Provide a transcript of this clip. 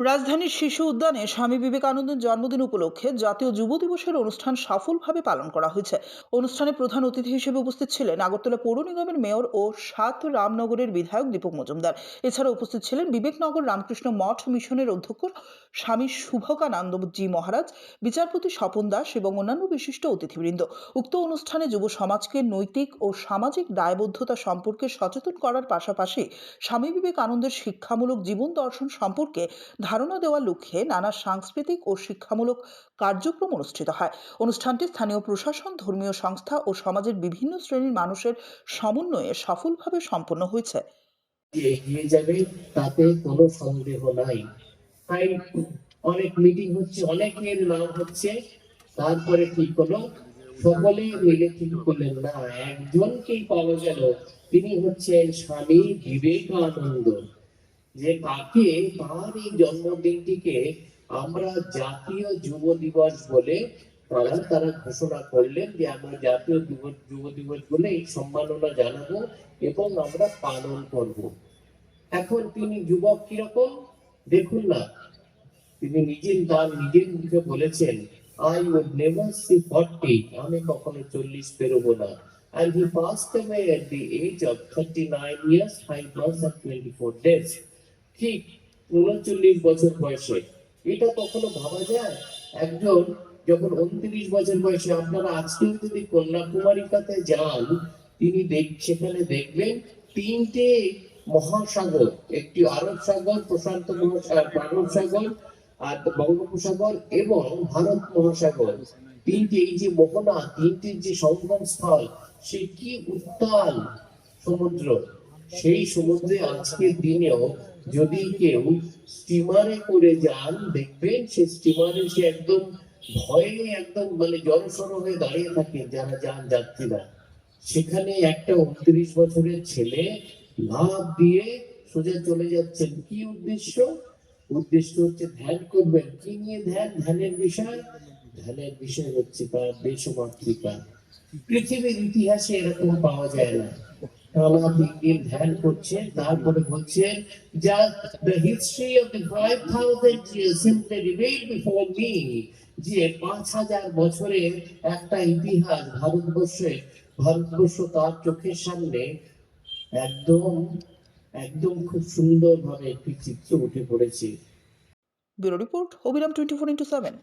রাজধানীর শিশু উদ্যানে স্বামী বিবেকানন্দের জন্মদিন উপলক্ষে জাতীয় যুব দিবসের অনুষ্ঠান সফলভাবে পালন করা হয়েছে। অনুষ্ঠানে প্রধান অতিথি হিসেবে উপস্থিত ছিলেন আগরতলা পৌর নিগমের মেয়র ও সাত রামনগরের বিধায়ক দীপক মজুমদার। এছাড়া উপস্থিত ছিলেন বিবেকনগর রামকৃষ্ণ মঠ মিশনের অধ্যক্ষ স্বামী শুভকানন্দজি মহারাজ, বিচারপতি স্বপন দাস এবং অন্যান্য বিশিষ্ট অতিথিবৃন্দ। উক্ত অনুষ্ঠানে যুব সমাজকে নৈতিক ও সামাজিক দায়বদ্ধতা সম্পর্কে সচেতন করার পাশাপাশি স্বামী বিবেকানন্দের শিক্ষামূলক জীবন দর্শন সম্পর্কে ধারণা দেওয়ার লক্ষ্যে নানা সাংস্কৃতিক ও শিক্ষামূলক কার্যক্রম অনুষ্ঠিত হয়। অনুষ্ঠানটি স্থানীয় প্রশাসন, ধর্মীয় সংস্থা ও সমাজের বিভিন্ন শ্রেণীর মানুষের সমন্বয়ে সফলভাবে সম্পন্ন হয়েছে। এগিয়ে যাবে তাতে কোনো সন্দেহ নাই। তাই অনেক মিটিং হচ্ছে, অনেকের নাম হচ্ছে, তারপরে ঠিক হলো সকলে মিলে ঠিক করলেন না, একজনকেই পাওয়া গেল, তিনি হচ্ছেন স্বামী বিবেকানন্দ। যে তাকে, তার এই জন্মদিনটিকে আমরা জাতীয় যুব দিবস বলে তারা ঘোষণা করলেন যে আমরা জাতীয় যুব দিবস বলে এই সম্মাননা জানাবো এবং আমরা পালন করব। এখন তিনি যুবক কিরকম দেখুন না, তিনি নিজের মুখে বলেছেন, I would never see 40, আমি কখনো 40 পেরোবো না। And he passed away at the age of 39 years, 5 months and 24 days. ঠিক 39 বছর বয়সে। এটা কখনো ভাবা যায়? একজন যখন 29 বছর বয়সে, আপনারা আজকেও যদি কন্যাকুমারিকাতে যান, তিনি সেখানে দেখবেন তিনটে মহাসাগর, একটি আরব সাগর, প্রশান্ত আরব সাগর আর বঙ্গোপসাগর এবং ভারত মহাসাগর, তিনটি এই যে মোহনা, তিনটির যে সঙ্গম স্থল, সে কি উত্তাল সমুদ্র। সেই সমুদ্রে আজকের দিনেও যদি কেউ স্টিমারে করে যান, দেখবেন সে স্টিমারে সে একদম ভয়ে একদম মানে জড়সড় হয়ে দাঁড়িয়ে থাকে যারা যান যাত্রীরা। সেখানে একটা 29 বছরের ছেলে লাফ দিয়ে সোজা চলে যাচ্ছেন। কি উদ্দেশ্য? উদ্দেশ্য হচ্ছে ধ্যান করবেন। কি নিয়ে ধ্যান? ধ্যানের বিষয়, ধ্যানের বিষয় হচ্ছে তার দেশমাতৃকা। পৃথিবীর ইতিহাসে এরকম পাওয়া যায় না। টানা 3 দিন ধ্যান করছে, তারপরে বলছেন, just the history of the 5,000 years simply revealed before me, যে 5,000 বছরের একটা ইতিহাস ভারতবর্ষ তার চোখের সামনে একদম একদম খুব সুন্দরভাবে একটি চিত্র উঠে পড়েছে। ব্যুরো রিপোর্ট, অবিরাম 24x7।